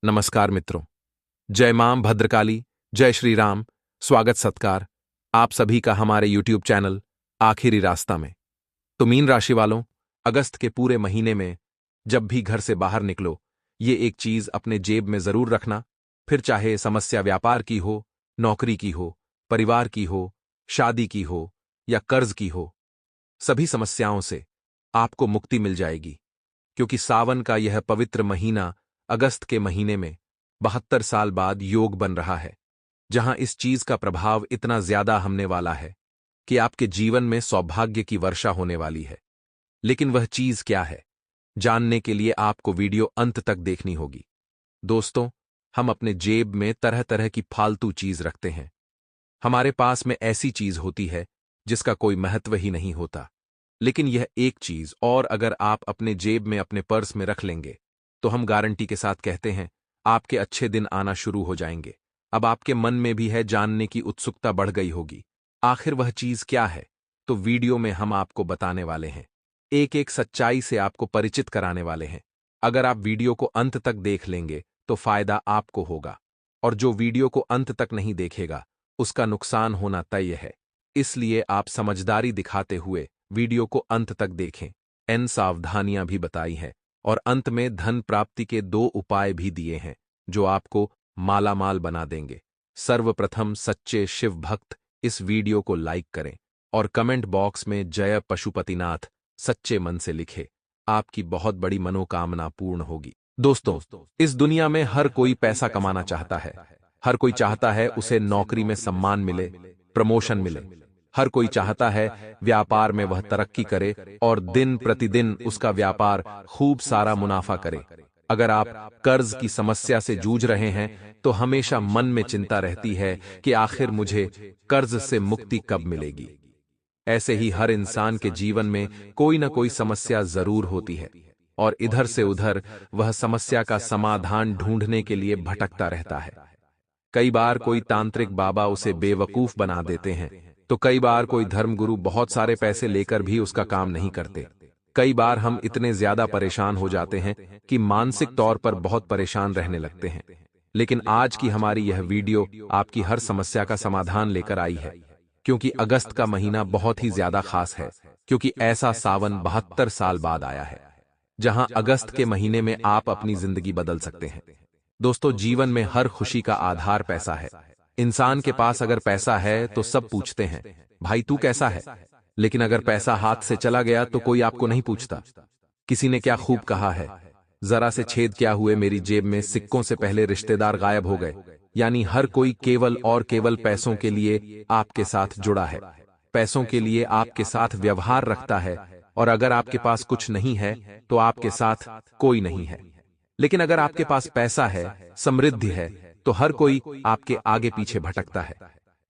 नमस्कार मित्रों। जय मां भद्रकाली, जय श्री राम। स्वागत सत्कार आप सभी का हमारे YouTube चैनल आखिरी रास्ता में। तो मीन राशि वालों, अगस्त के पूरे महीने में जब भी घर से बाहर निकलो, ये एक चीज अपने जेब में जरूर रखना। फिर चाहे समस्या व्यापार की हो, नौकरी की हो, परिवार की हो, शादी की हो या कर्ज की हो, सभी समस्याओं से आपको मुक्ति मिल जाएगी। क्योंकि सावन का यह पवित्र महीना अगस्त के महीने में 72 साल बाद योग बन रहा है, जहां इस चीज का प्रभाव इतना ज्यादा हमने वाला है कि आपके जीवन में सौभाग्य की वर्षा होने वाली है। लेकिन वह चीज क्या है, जानने के लिए आपको वीडियो अंत तक देखनी होगी। दोस्तों, हम अपने जेब में तरह तरह की फालतू चीज रखते हैं। हमारे पास में ऐसी चीज होती है जिसका कोई महत्व ही नहीं होता, लेकिन यह एक चीज और अगर आप अपने जेब में अपने पर्स में रख लेंगे तो हम गारंटी के साथ कहते हैं आपके अच्छे दिन आना शुरू हो जाएंगे। अब आपके मन में भी है जानने की उत्सुकता बढ़ गई होगी, आखिर वह चीज क्या है? तो वीडियो में हम आपको बताने वाले हैं, एक एक सच्चाई से आपको परिचित कराने वाले हैं। अगर आप वीडियो को अंत तक देख लेंगे तो फायदा आपको होगा, और जो वीडियो को अंत तक नहीं देखेगा उसका नुकसान होना तय है। इसलिए आप समझदारी दिखाते हुए वीडियो को अंत तक देखें। इन सावधानियां भी बताई हैं और अंत में धन प्राप्ति के 2 उपाय भी दिए हैं जो आपको मालामाल बना देंगे। सर्वप्रथम सच्चे शिव भक्त इस वीडियो को लाइक करें और कमेंट बॉक्स में जय पशुपतिनाथ सच्चे मन से लिखे। आपकी बहुत बड़ी मनोकामना पूर्ण होगी। दोस्तों, इस दुनिया में हर कोई पैसा कमाना चाहता है। हर कोई चाहता है उसे नौकरी में सम्मान मिले, प्रमोशन मिले। हर कोई चाहता है व्यापार में वह तरक्की करे और दिन प्रतिदिन उसका व्यापार खूब सारा मुनाफा करे। अगर आप कर्ज की समस्या से जूझ रहे हैं तो हमेशा मन में चिंता रहती है कि आखिर मुझे कर्ज से मुक्ति कब मिलेगी। ऐसे ही हर इंसान के जीवन में कोई न कोई समस्या जरूर होती है और इधर से उधर वह समस्या का समाधान ढूंढने के लिए भटकता रहता है। कई बार कोई तांत्रिक बाबा उसे बेवकूफ बना देते हैं, तो कई बार कोई धर्मगुरु बहुत सारे पैसे लेकर भी उसका काम नहीं करते। कई बार हम इतने ज्यादा परेशान हो जाते हैं कि मानसिक तौर पर बहुत परेशान रहने लगते हैं। लेकिन आज की हमारी यह वीडियो आपकी हर समस्या का समाधान लेकर आई है, क्योंकि अगस्त का महीना बहुत ही ज्यादा खास है। क्योंकि ऐसा सावन 72 साल बाद आया है, जहां अगस्त के महीने में आप अपनी जिंदगी बदल सकते हैं। दोस्तों, जीवन में हर खुशी का आधार पैसा है। इंसान के पास अगर पैसा है तो सब पूछते हैं, भाई तू कैसा है? लेकिन अगर पैसा हाथ से चला गया तो कोई आपको नहीं पूछता। किसी ने क्या खूब कहा है, जरा से छेद क्या हुए मेरी जेब में सिक्कों से पहले रिश्तेदार गायब हो गए। यानी हर कोई केवल और केवल पैसों के लिए आपके साथ जुड़ा है, पैसों के लिए आपके साथ व्यवहार रखता है। और अगर आपके पास कुछ नहीं है तो आपके साथ कोई नहीं है। लेकिन अगर आपके पास पैसा है, समृद्धि है, तो हर कोई आपके आगे पीछे भटकता है।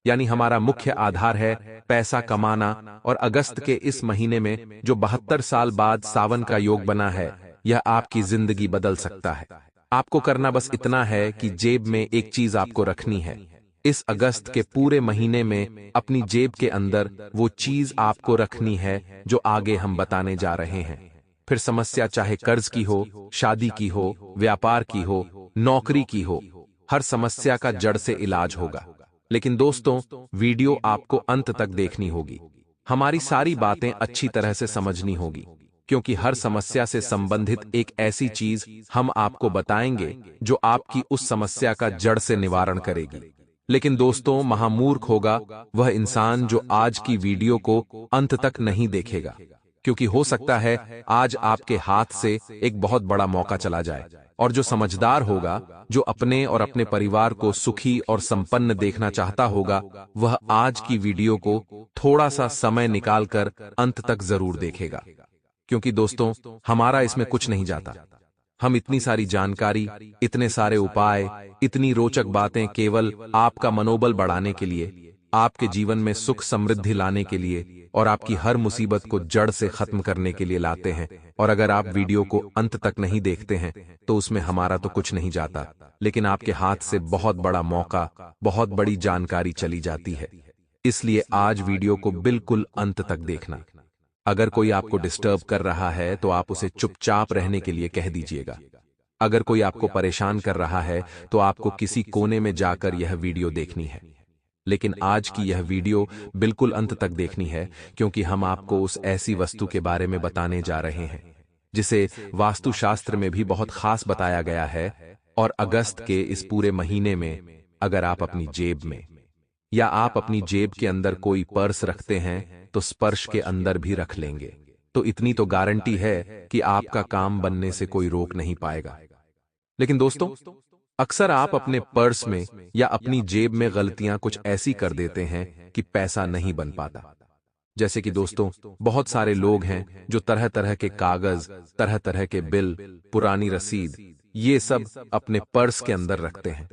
यानी हमारा मुख्य आधार है पैसा कमाना। और अगस्त के इस महीने में जो 72 साल बाद सावन का योग बना है, यह आपकी जिंदगी बदल सकता है। आपको करना बस इतना है कि जेब में एक चीज आपको रखनी है। इस अगस्त के पूरे महीने में अपनी जेब के अंदर वो चीज आपको रखनी है जो आगे हम बताने जा रहे हैं। फिर समस्या चाहे कर्ज की हो, शादी की हो, व्यापार की हो, नौकरी की हो, हर समस्या का जड़ से इलाज होगा। लेकिन दोस्तों, वीडियो आपको अंत तक देखनी होगी। हमारी सारी बातें अच्छी तरह से समझनी होगी, क्योंकि हर समस्या से संबंधित एक ऐसी चीज हम आपको बताएंगे जो आपकी उस समस्या का जड़ से निवारण करेगी। लेकिन दोस्तों, महामूर्ख होगा वह इंसान जो आज की वीडियो को अंत तक नहीं देखेगा, क्योंकि हो सकता है आज आपके हाथ से एक बहुत बड़ा मौका चला जाए। और जो समझदार होगा, जो अपने और अपने परिवार को सुखी और संपन्न देखना चाहता होगा, वह आज की वीडियो को थोड़ा सा समय निकालकर अंत तक जरूर देखेगा। क्योंकि दोस्तों, हमारा इसमें कुछ नहीं जाता। हम इतनी सारी जानकारी, इतने सारे उपाय, इतनी रोचक बातें केवल आपका मनोबल बढ़ाने के लिए, आपके जीवन में सुख समृद्धि लाने के लिए और आपकी हर मुसीबत को जड़ से खत्म करने के लिए लाते हैं। और अगर आप वीडियो को अंत तक नहीं देखते हैं तो उसमें हमारा तो कुछ नहीं जाता, लेकिन आपके हाथ से बहुत बड़ा मौका, बहुत बड़ी जानकारी चली जाती है। इसलिए आज वीडियो को बिल्कुल अंत तक देखना। अगर कोई आपको डिस्टर्ब कर रहा है तो आप उसे चुपचाप रहने के लिए कह दीजिएगा। अगर कोई आपको परेशान कर रहा है तो आपको किसी कोने में जाकर यह वीडियो देखनी है। लेकिन आज की यह वीडियो बिल्कुल अंत तक देखनी है, क्योंकि हम आपको उस ऐसी वस्तु के बारे में बताने जा रहे हैं जिसे वास्तुशास्त्र में भी बहुत खास बताया गया है। और अगस्त के इस पूरे महीने में अगर आप अपनी जेब में या आप अपनी जेब के अंदर कोई पर्स रखते हैं तो स्पर्श के अंदर भी रख लेंगे, तो इतनी तो गारंटी है कि आपका काम बनने से कोई रोक नहीं पाएगा। लेकिन दोस्तों, अक्सर आप अपने पर्स में या अपनी जेब में गलतियां कुछ ऐसी कर देते हैं कि पैसा नहीं बन पाता। जैसे कि दोस्तों, बहुत सारे लोग हैं जो तरह तरह के कागज, तरह तरह के बिल, पुरानी रसीद, ये सब अपने पर्स के अंदर रखते हैं।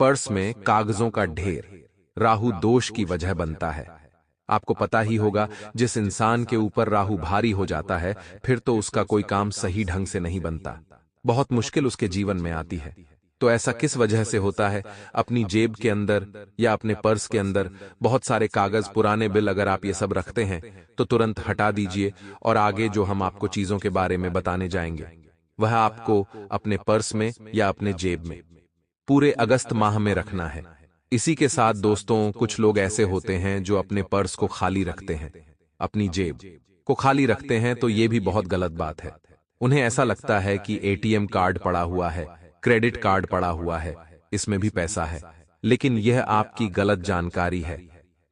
पर्स में कागजों का ढेर राहु दोष की वजह बनता है। आपको पता ही होगा, जिस इंसान के ऊपर राहु भारी हो जाता है फिर तो उसका कोई काम सही ढंग से नहीं बनता, बहुत मुश्किल उसके जीवन में आती है। तो ऐसा किस वजह से होता है? अपनी जेब के अंदर या अपने पर्स के अंदर बहुत सारे कागज, पुराने बिल अगर आप ये सब रखते हैं तो तुरंत हटा दीजिए। और आगे जो हम आपको चीजों के बारे में बताने जाएंगे वह आपको अपने पर्स में या अपने जेब में पूरे अगस्त माह में रखना है। इसी के साथ दोस्तों, कुछ लोग ऐसे होते हैं जो अपने पर्स को खाली रखते हैं, अपनी जेब को खाली रखते हैं, तो ये भी बहुत गलत बात है। उन्हें ऐसा लगता है कि एटीएम कार्ड पड़ा हुआ है, क्रेडिट कार्ड पड़ा हुआ है, इसमें भी पैसा है, लेकिन यह आपकी गलत जानकारी है।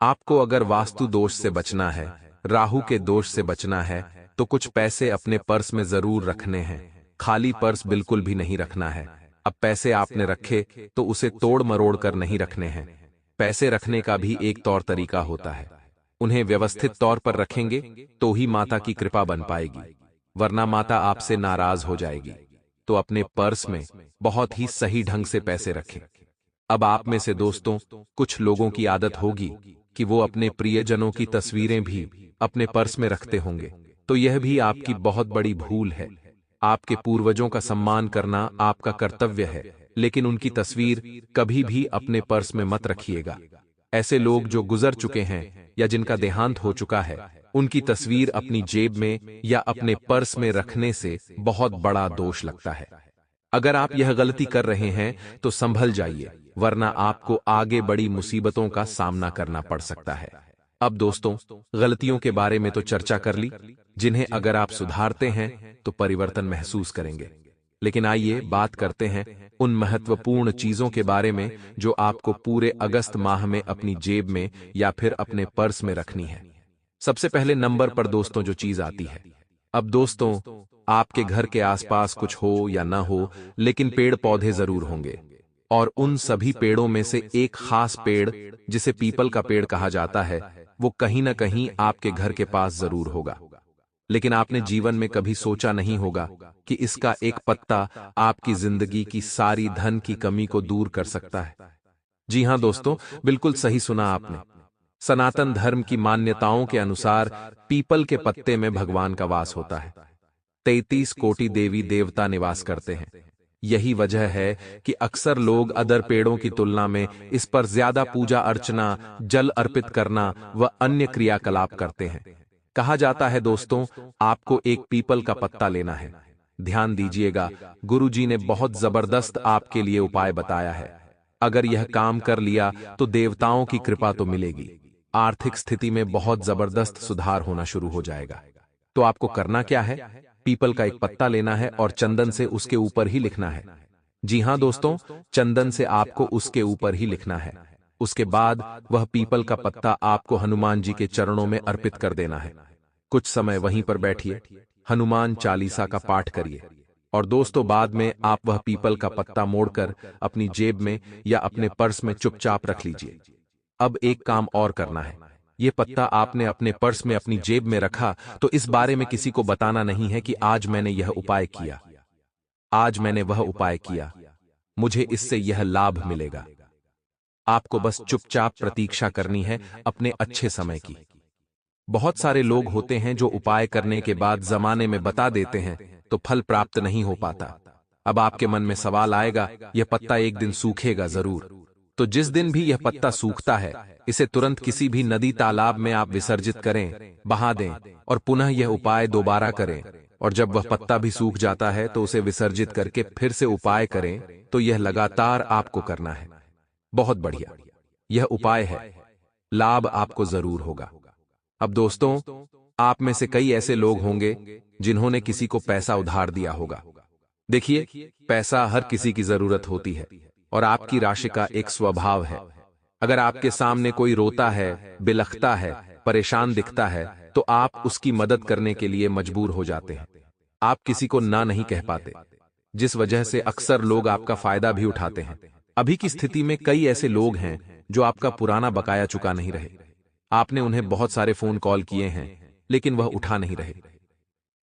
आपको अगर वास्तु दोष से बचना है, राहु के दोष से बचना है, तो कुछ पैसे अपने पर्स में जरूर रखने हैं। खाली पर्स बिल्कुल भी नहीं रखना है। अब पैसे आपने रखे तो उसे तोड़ मरोड़ कर नहीं रखने हैं। पैसे रखने का भी एक तौर तरीका होता है। उन्हें व्यवस्थित तौर पर रखेंगे तो ही माता की कृपा बन पाएगी, वरना माता आपसे नाराज हो जाएगी। तो अपने पर्स में बहुत ही सही ढंग से पैसे रखें। अब आप में से दोस्तों, कुछ लोगों की आदत होगी कि वो अपने प्रियजनों की तस्वीरें भी अपने पर्स में रखते होंगे, तो यह भी आपकी बहुत बड़ी भूल है। आपके पूर्वजों का सम्मान करना आपका कर्तव्य है, लेकिन उनकी तस्वीर कभी भी अपने पर्स में मत रखिएगा। ऐसे लोग जो गुजर चुके हैं या जिनका देहांत हो चुका है, उनकी तस्वीर अपनी जेब में या अपने पर्स में रखने से बहुत बड़ा दोष लगता है। अगर आप यह गलती कर रहे हैं तो संभल जाइए, वरना आपको आगे बड़ी मुसीबतों का सामना करना पड़ सकता है। अब दोस्तों, गलतियों के बारे में तो चर्चा कर ली, जिन्हें अगर आप सुधारते हैं तो परिवर्तन महसूस करेंगे। लेकिन आइए बात करते हैं उन महत्वपूर्ण चीजों के बारे में जो आपको पूरे अगस्त माह में अपनी जेब में या फिर अपने पर्स में रखनी है। सबसे पहले नंबर पर दोस्तों जो चीज आती है, अब दोस्तों, आपके घर के आसपास कुछ हो या ना हो, लेकिन पेड़ पौधे जरूर होंगे। और उन सभी पेड़ों में से एक खास पेड़ जिसे पीपल का पेड़ कहा जाता है, वो कहीं ना कहीं आपके घर के पास जरूर होगा। लेकिन आपने जीवन में कभी सोचा नहीं होगा कि इसका एक पत्ता आपकी जिंदगी की सारी धन की कमी को दूर कर सकता है। जी हां दोस्तों, बिल्कुल सही सुना आपने। सनातन धर्म की मान्यताओं के अनुसार पीपल के पत्ते में भगवान का वास होता है। 33 कोटि देवी देवता निवास करते हैं। यही वजह है कि अक्सर लोग अदर पेड़ों की तुलना में इस पर ज्यादा पूजा अर्चना, जल अर्पित करना व अन्य क्रियाकलाप करते हैं। कहा जाता है दोस्तों, आपको एक पीपल का पत्ता लेना है। ध्यान दीजिएगा, गुरुजी ने बहुत जबरदस्त आपके लिए उपाय बताया है। अगर यह काम कर लिया तो देवताओं की कृपा तो मिलेगी, आर्थिक स्थिति में बहुत जबरदस्त सुधार होना शुरू हो जाएगा। तो आपको करना क्या है? पीपल का एक पत्ता लेना है और चंदन से उसके ऊपर ही लिखना है। जी हां दोस्तों, चंदन से आपको उसके ऊपर ही लिखना है। उसके बाद वह पीपल का पत्ता आपको हनुमान जी के चरणों में अर्पित कर देना है। कुछ समय वहीं पर बैठिए, हनुमान चालीसा का पाठ करिए और दोस्तों बाद में आप वह पीपल का पत्ता मोड़कर अपनी जेब में या अपने पर्स में चुपचाप रख लीजिए। अब एक काम और करना है। ये पत्ता आपने अपने पर्स में अपनी जेब में रखा तो इस बारे में किसी को बताना नहीं है कि आज मैंने यह उपाय किया, आज मैंने वह उपाय किया, मुझे इससे यह लाभ मिलेगा। आपको बस चुपचाप प्रतीक्षा करनी है अपने अच्छे समय की। बहुत सारे लोग होते हैं जो उपाय करने के बाद जमाने में बता देते हैं तो फल प्राप्त नहीं हो पाता। अब आपके मन में सवाल आएगा, यह पत्ता एक दिन सूखेगा जरूर। तो जिस दिन भी यह पत्ता सूखता है, इसे तुरंत किसी भी नदी तालाब में आप विसर्जित करें, बहा दें और पुनः यह उपाय दोबारा करें। और जब वह पत्ता भी सूख जाता है तो उसे विसर्जित करके फिर से उपाय करें, तो यह लगातार आपको करना है। बहुत बढ़िया, यह उपाय है, लाभ आपको जरूर होगा। अब दोस्तों, आप में से कई ऐसे लोग होंगे जिन्होंने किसी को पैसा उधार दिया होगा। देखिए, पैसा हर किसी की जरूरत होती है और आपकी राशि का एक स्वभाव है। अगर आपके सामने कोई रोता है, बिलखता है, परेशान दिखता है, तो आप उसकी मदद करने के लिए मजबूर हो जाते हैं। आप किसी को ना नहीं कह पाते, जिस वजह से अक्सर लोग आपका फायदा भी उठाते हैं। अभी की स्थिति में कई ऐसे लोग हैं जो आपका पुराना बकाया चुका नहीं रहे। आपने उन्हें बहुत सारे फोन कॉल किए हैं, लेकिन वह उठा नहीं रहे।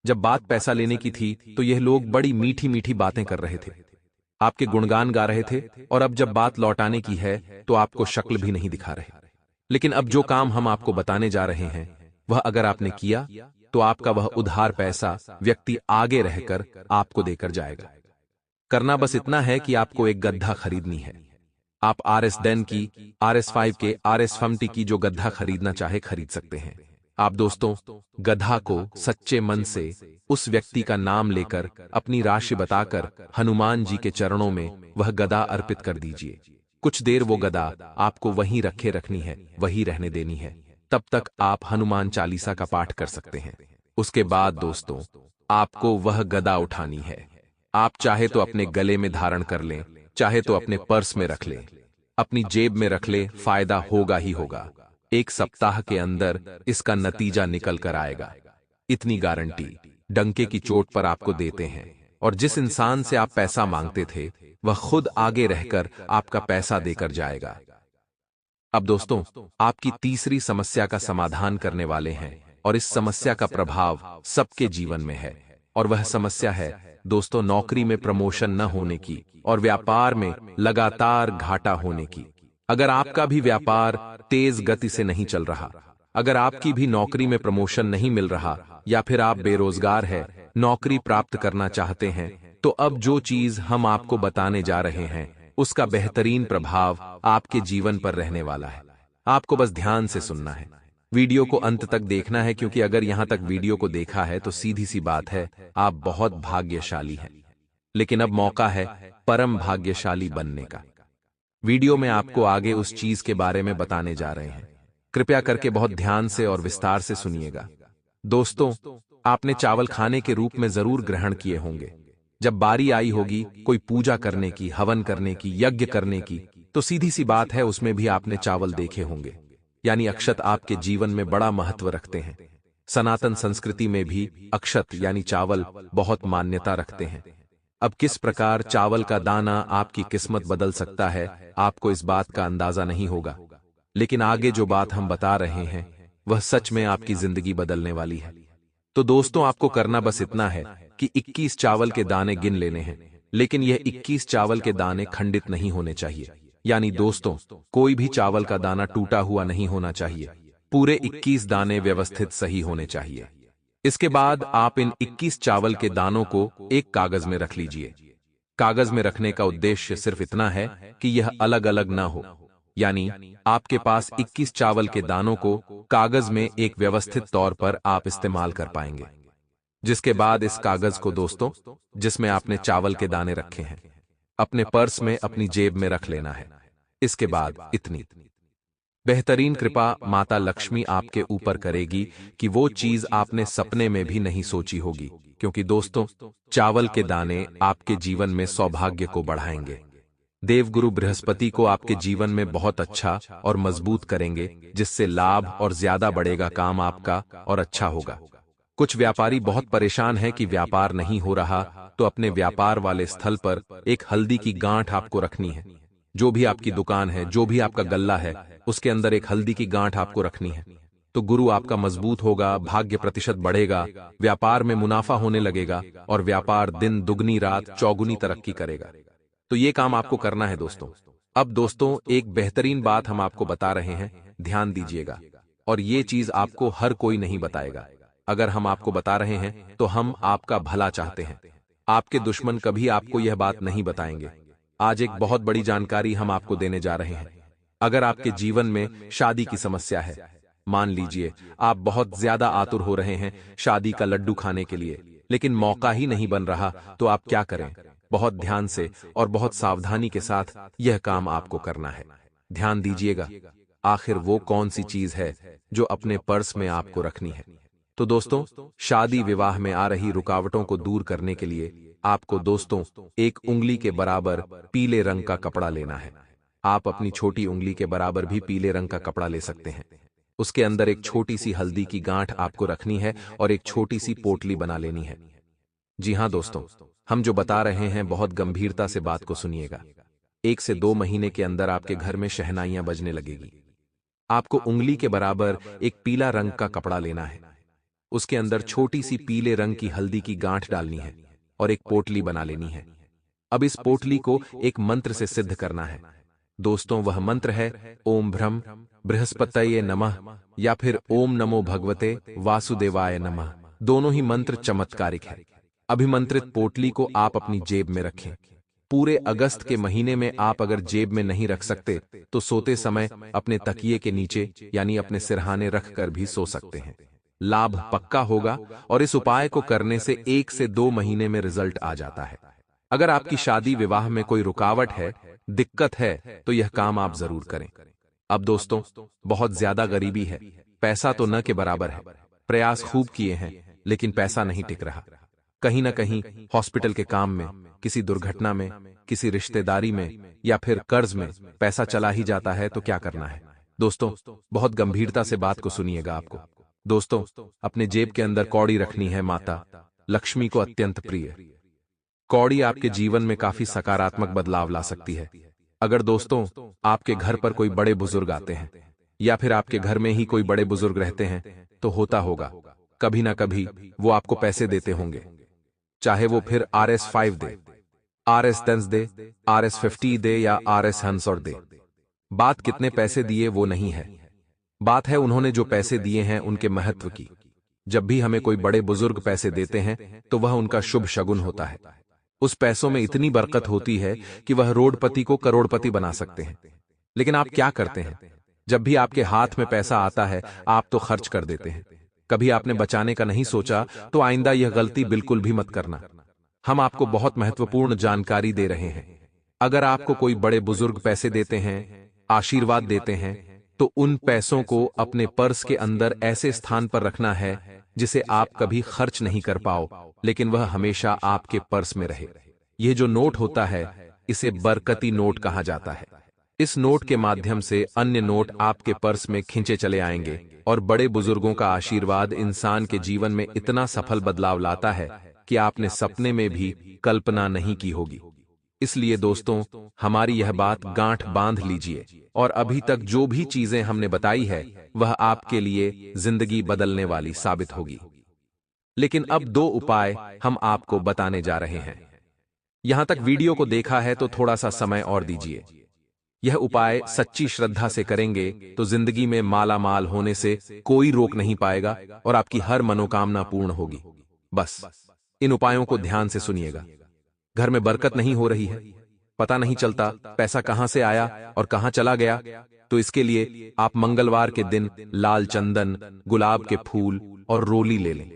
जब बात पैसा लेने की थी तो यह लोग बड़ी मीठी मीठी बातें कर रहे थे, आपके गुणगान गा रहे थे, और अब जब बात लौटाने की है तो आपको शक्ल भी नहीं दिखा रहे। लेकिन अब जो काम हम आपको बताने जा रहे हैं, वह अगर आपने किया तो आपका वह उधार पैसा व्यक्ति आगे रहकर आपको देकर जाएगा। करना बस इतना है कि आपको एक गद्दा खरीदनी है। आप RS10 की, RS5 के, RS50 की जो गद्दा खरीदना चाहे खरीद सकते हैं। आप दोस्तों, गधा को सच्चे मन से उस व्यक्ति का नाम लेकर अपनी राशि बताकर हनुमान जी के चरणों में वह गदा अर्पित कर दीजिए। कुछ देर वो गदा आपको वहीं रखे रखनी है, वहीं रहने देनी है। तब तक आप हनुमान चालीसा का पाठ कर सकते हैं। उसके बाद दोस्तों, आपको वह गदा उठानी है। आप चाहे तो अपने गले में धारण कर लें, चाहे तो अपने पर्स में रख लें, अपनी जेब में रख लें, फायदा होगा ही होगा। एक सप्ताह के अंदर इसका नतीजा निकल कर आएगा, इतनी गारंटी डंके की चोट पर आपको देते हैं। और जिस इंसान से आप पैसा मांगते थे, वह खुद आगे रहकर आपका पैसा देकर जाएगा। अब दोस्तों, आपकी तीसरी समस्या का समाधान करने वाले हैं, और इस समस्या का प्रभाव सबके जीवन में है। और वह समस्या है दोस्तों, नौकरी में प्रमोशन न होने की और व्यापार में लगातार घाटा होने की। अगर आपका भी व्यापार तेज गति से नहीं चल रहा, अगर आपकी भी नौकरी में प्रमोशन नहीं मिल रहा, या फिर आप बेरोजगार हैं, नौकरी प्राप्त करना चाहते हैं, तो अब जो चीज हम आपको बताने जा रहे हैं, उसका बेहतरीन प्रभाव आपके जीवन पर रहने वाला है। आपको बस ध्यान से सुनना है, वीडियो को अंत तक देखना है, क्योंकि अगर यहां तक वीडियो को देखा है तो सीधी सी बात है, आप बहुत भाग्यशाली हैं। लेकिन अब मौका है परम भाग्यशाली बनने का। वीडियो में आपको आगे उस चीज के बारे में बताने जा रहे हैं। कृपया करके बहुत ध्यान से और विस्तार से सुनिएगा। दोस्तों, आपने चावल खाने के रूप में जरूर ग्रहण किए होंगे। जब बारी आई होगी कोई पूजा करने की, हवन करने की, यज्ञ करने की, तो सीधी सी बात है, उसमें भी आपने चावल देखे होंगे। यानी अक्षत आपके जीवन में बड़ा महत्व रखते हैं। सनातन संस्कृति में भी अक्षत यानी चावल बहुत मान्यता रखते हैं। अब किस प्रकार चावल का दाना आपकी किस्मत बदल सकता है, आपको इस बात का अंदाजा नहीं होगा। लेकिन आगे जो बात हम बता रहे हैं, वह सच में आपकी जिंदगी बदलने वाली है। तो दोस्तों, आपको करना बस इतना है कि 21 चावल के दाने गिन लेने हैं, लेकिन यह 21 चावल के दाने खंडित नहीं होने चाहिए। यानी दोस्तों, कोई भी चावल का दाना टूटा हुआ नहीं होना चाहिए। पूरे 21 दाने व्यवस्थित सही होने चाहिए। इसके बाद आप इन 21 चावल के दानों को एक कागज में रख लीजिए। कागज में रखने का उद्देश्य सिर्फ इतना है कि यह अलग अलग ना हो। यानी आपके पास 21 चावल के दानों को कागज में एक व्यवस्थित तौर पर आप इस्तेमाल कर पाएंगे। जिसके बाद इस कागज को दोस्तों, जिसमें आपने चावल के दाने रखे हैं, अपने पर्स में, अपनी जेब में रख लेना है। इसके बाद इतनी बेहतरीन कृपा माता लक्ष्मी आपके ऊपर करेगी कि वो चीज आपने सपने में भी नहीं सोची होगी। क्योंकि दोस्तों, चावल के दाने आपके जीवन में सौभाग्य को बढ़ाएंगे। देवगुरु बृहस्पति को आपके जीवन में बहुत अच्छा और मजबूत करेंगे, जिससे लाभ और ज्यादा बढ़ेगा काम आपका और अच्छा होगा। कुछ व्यापारी बहुत परेशान हैं कि व्यापार नहीं हो रहा, तो अपने व्यापार वाले स्थल पर एक हल्दी की गांठ आपको रखनी है। जो भी आपकी दुकान है, जो भी आपका गल्ला है, उसके अंदर एक हल्दी की गांठ आपको रखनी है। तो गुरु आपका मजबूत होगा, भाग्य प्रतिशत बढ़ेगा, व्यापार में मुनाफा होने लगेगा और व्यापार दिन दुगनी रात चौगुनी तरक्की करेगा। तो ये काम आपको करना है दोस्तों। अब दोस्तों, एक बेहतरीन बात हम आपको बता रहे हैं, ध्यान दीजिएगा। और ये चीज आपको हर कोई नहीं बताएगा। अगर हम आपको बता रहे हैं तो हम आपका भला चाहते हैं। आपके दुश्मन कभी आपको यह बात नहीं बताएंगे। आज एक बहुत बड़ी जानकारी हम आपको देने जा रहे हैं। अगर आपके जीवन में शादी की समस्या है, मान लीजिए आप बहुत ज्यादा आतुर हो रहे हैं शादी का लड्डू खाने के लिए, लेकिन मौका ही नहीं बन रहा, तो आप क्या करें? बहुत ध्यान से और बहुत सावधानी के साथ यह काम आपको करना है। ध्यान दीजिएगा, आखिर वो कौन सी चीज है जो अपने पर्स में आपको रखनी है। तो दोस्तों, शादी विवाह में आ रही रुकावटों को दूर करने के लिए आपको दोस्तों एक उंगली के बराबर पीले रंग का कपड़ा लेना है। आप अपनी छोटी उंगली के बराबर भी पीले रंग का कपड़ा ले सकते हैं। उसके अंदर एक छोटी सी हल्दी की गांठ आपको रखनी है और एक छोटी सी पोटली बना लेनी है। जी हां दोस्तों, हम जो बता रहे हैं बहुत गंभीरता से बात को सुनिएगा। 1 से 2 महीने के अंदर आपके घर में शहनाइयां बजने लगेगी। आपको उंगली के बराबर एक पीला रंग का कपड़ा लेना है। उसके अंदर छोटी सी पीले रंग की हल्दी की गांठ डालनी है और एक पोटली बना लेनी है। अब इस पोटली को एक मंत्र से सिद्ध करना है। दोस्तों, वह मंत्र है ओम भ्रम बृहस्पतये नमः या फिर ओम नमो भगवते वासुदेवाय नमः। दोनों ही मंत्र चमत्कारिक है। अभिमंत्रित पोटली को आप अपनी जेब में रखें। पूरे अगस्त के महीने में आप अगर जेब में नहीं रख सकते तो सोते समय अपने तकिए के नीचे यानी अपने सिरहाने रखकर भी सो सकते हैं। लाभ पक्का होगा और इस उपाय को करने से 1 से 2 महीने में रिजल्ट आ जाता है। अगर आपकी शादी विवाह में कोई रुकावट है, दिक्कत है, तो यह काम आप जरूर करें। अब दोस्तों, बहुत ज्यादा गरीबी है, पैसा तो न के बराबर है। प्रयास खूब किए हैं लेकिन पैसा नहीं टिक रहा। कहीं ना कहीं हॉस्पिटल के काम में, किसी दुर्घटना में, किसी रिश्तेदारी में या फिर कर्ज में पैसा चला ही जाता है, तो क्या करना है? दोस्तों, बहुत गंभीरता से बात को सुनिएगा। आपको दोस्तों अपने जेब के अंदर कौड़ी रखनी है। माता लक्ष्मी को अत्यंत प्रिय कौड़ी आपके जीवन में काफी सकारात्मक बदलाव ला सकती है। अगर दोस्तों आपके घर पर कोई बड़े बुजुर्ग आते हैं या फिर आपके घर में ही कोई बड़े बुजुर्ग रहते हैं, तो होता होगा कभी ना कभी वो आपको पैसे देते होंगे, चाहे वो फिर RS5 दे, RS10 दे, RS50 दे या RS100 दे। बात कितने पैसे दिए वो नहीं है, बात है उन्होंने जो पैसे दिए हैं उनके महत्व की। जब भी हमें कोई बड़े बुजुर्ग पैसे देते हैं तो वह उनका शुभ शगुन होता है। उस पैसों में इतनी बरकत होती है कि वह रोडपति को करोड़पति बना सकते हैं। लेकिन आप क्या करते हैं? जब भी आपके हाथ में पैसा आता है आप तो खर्च कर देते हैं। कभी आपने बचाने का नहीं सोचा, तो आइंदा यह गलती बिल्कुल भी मत करना। हम आपको बहुत महत्वपूर्ण जानकारी दे रहे हैं। अगर आपको कोई बड़े बुजुर्ग पैसे देते हैं, आशीर्वाद देते हैं, तो उन पैसों को अपने पर्स के अंदर ऐसे स्थान पर रखना है जिसे आप कभी खर्च नहीं कर पाओ, लेकिन वह हमेशा आपके पर्स में रहे। यह जो नोट होता है इसे बरकती नोट कहा जाता है। इस नोट के माध्यम से अन्य नोट आपके पर्स में खींचे चले आएंगे और बड़े बुजुर्गों का आशीर्वाद इंसान के जीवन में इतना सफल बदलाव लाता है कि आपने सपने में भी कल्पना नहीं की होगी। इसलिए दोस्तों, हमारी यह बात गांठ बांध लीजिए और अभी तक जो भी चीजें हमने बताई है वह आपके लिए जिंदगी बदलने वाली साबित होगी। लेकिन अब 2 उपाय हम आपको बताने जा रहे हैं। यहां तक वीडियो को देखा है तो थोड़ा सा समय और दीजिए। यह उपाय सच्ची श्रद्धा से करेंगे तो जिंदगी में माला माल होने से कोई रोक नहीं पाएगा और आपकी हर मनोकामना पूर्ण होगी। बस इन उपायों को ध्यान से सुनिएगा। घर में बरकत नहीं हो रही है, पता नहीं चलता पैसा कहां से आया और कहां चला गया, तो इसके लिए आप मंगलवार के दिन लाल चंदन, गुलाब के फूल और रोली ले लें।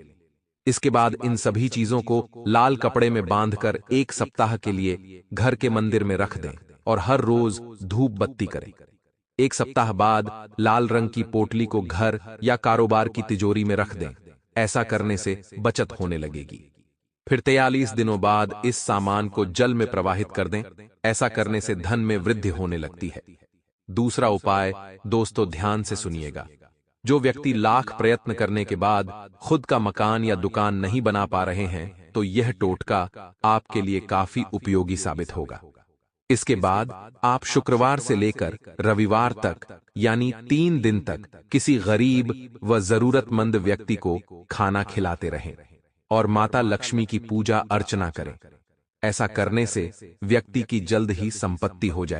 इसके बाद इन सभी चीजों को लाल कपड़े में बांधकर 1 सप्ताह के लिए घर के मंदिर में रख दें और हर रोज धूप बत्ती करें। 1 सप्ताह बाद लाल रंग की पोटली को घर या कारोबार की तिजोरी में रख दें। ऐसा करने से बचत होने लगेगी। फिर 43 दिनों बाद इस सामान को जल में प्रवाहित कर दें। ऐसा करने से धन में वृद्धि होने लगती है। दूसरा उपाय दोस्तों ध्यान से सुनिएगा। जो व्यक्ति लाख प्रयत्न करने के बाद खुद का मकान या दुकान नहीं बना पा रहे हैं, तो यह टोटका आपके लिए काफी उपयोगी साबित होगा। इसके बाद आप शुक्रवार से लेकर रविवार तक यानी 3 दिन तक किसी गरीब व जरूरतमंद व्यक्ति को खाना खिलाते रहें और माता लक्ष्मी की पूजा अर्चना करें। ऐसा करने से व्यक्ति की जल्द ही संपत्ति हो जाए।